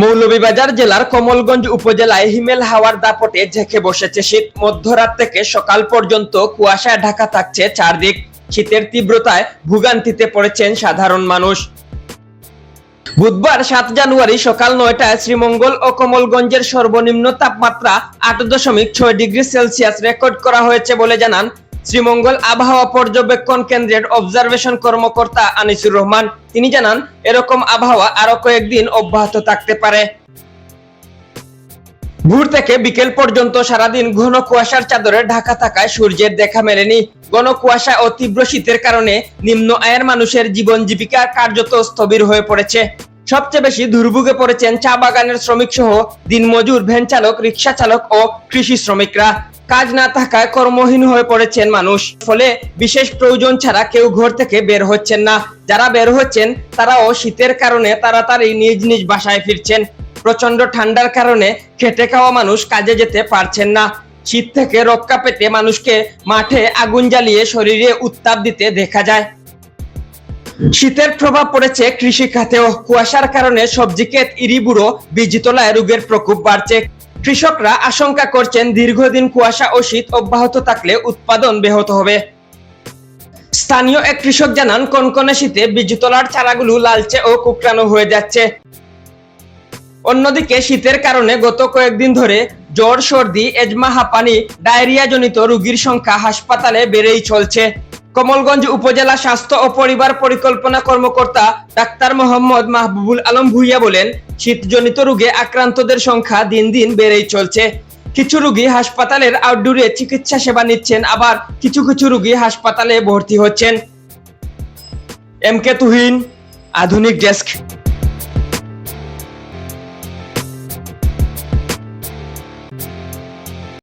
মৌলভীবাজার জেলার কমলগঞ্জ উপজেলায় হিমেল হাওয়ার দাপটে ঝেঁকে বসেছে শীত। মধ্যরাত থেকে সকাল পর্যন্ত কুয়াশায় ঢাকা থাকছে চারদিক। শীতের তীব্রতায় ভোগান্তিতে পড়েছেন সাধারণ মানুষ। বুধবার 7 জানুয়ারি সকাল 9টায় শ্রীমঙ্গল ও কমলগঞ্জের সর্বনিম্ন তাপমাত্রা 8.6 ডিগ্রি সেলসিয়াস রেকর্ড করা হয়েছে বলে জানান শ্রীমঙ্গল আবহাওয়া পর্যবেক্ষণ কেন্দ্রের অবজারভেশন কর্মকর্তা আনিসুর রহমান। তিনি জানান, এরকম আবহাওয়া আরো কয়েকদিন অব্যাহত থাকতে পারে। ভোর থেকে বিকেল পর্যন্ত সারাদিন ঘন কুয়াশার চাদরে ঢাকা থাকায় সূর্যের দেখা মেলেনি। ঘন কুয়াশা ও তীব্র শীতের কারণে নিম্ন আয়ের মানুষের জীবন জীবিকা কার্যত স্থবির হয়ে পড়েছে। সবচেয়ে বেশি দুর্ভোগে পড়েছেন চা বাগানের শ্রমিক সহ দিনমজুর, ভ্যান চালক, রিক্সা চালক ও কৃষি শ্রমিকরা। কাজ না থাকায় কর্মহীন হয়ে পড়েছেন মানুষ। ফলে বিশেষ প্রয়োজন ছাড়া কেউ ঘর থেকে বের হচ্ছেন না। যারা বের হচ্ছেন তারাও শীতের কারণে তাড়াতাড়ি নিজ নিজ বাসায় ফিরছেন। প্রচন্ড ঠান্ডার কারণে খেটে খাওয়া মানুষ কাজে যেতে পারছেন না। শীত থেকে রক্ষা পেতে মানুষকে মাঠে আগুন জ্বালিয়ে শরীরে উত্তাপ দিতে দেখা যায়। শীতের প্রভাব পড়েছে কৃষি খাতেও। কুয়াশার কারণে সবজি ক্ষেত, ইরি বুড়ো, বীজতলায় রোগের প্রকোপ বাড়ছে। কৃষকরা আশঙ্কা করছেন দীর্ঘদিন কুয়াশা ও শীত অব্যাহত থাকলে উৎপাদন ব্যাহত হবে। স্থানীয় এক কৃষক জানান, কনকনে শীতে বীজতলার চারাগুলো লালচে ও কুকড়ানো হয়ে যাচ্ছে। অন্যদিকে শীতের কারণে গত কয়েকদিন ধরে জ্বর, সর্দি, এজমা, হাঁপানি, ডায়রিয়া জনিত রোগীর সংখ্যা হাসপাতালে বেড়েই চলছে। কমলগঞ্জ উপজেলা স্বাস্থ্য ও পরিবার পরিকল্পনা কর্মকর্তা ডাক্তার মোহাম্মদ মাহবুবুল আলম ভুইয়া বলেন, শীতজনিত রোগে আক্রান্তদের সংখ্যা দিন দিন বেড়েই চলছে। কিছু রোগী হাসপাতালের আউটডোরে চিকিৎসা সেবা নিচ্ছেন, আবার কিছু কিছু রোগী হাসপাতালে ভর্তি হচ্ছেন। এম কে তুহিন, আধুনিক ডেস্ক।